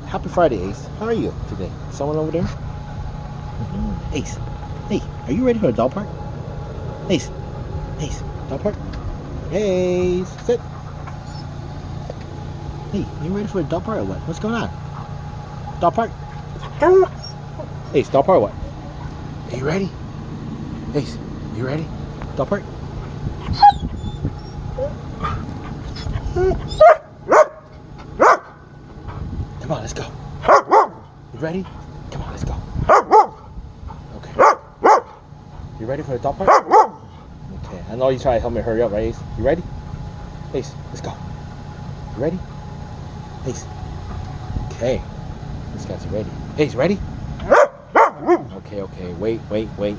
Happy Friday, Ace. How are you today? Someone over there? Ace. Hey, are you ready for a dog park? Ace. Ace. Dog park? Ace. Sit. Hey, you ready for a dog park or what? What's going on? Dog park? Ace, dog park or what? Are you ready? Ace, you ready? Dog park? Come on, let's go. You ready? Come on, let's go. Okay. You ready for the dog park? Okay. I know you try to help me hurry up, right, Ace? You ready? Ace, let's go. You ready? Ace. Okay. This guy's ready. Ace, ready? Okay. Wait.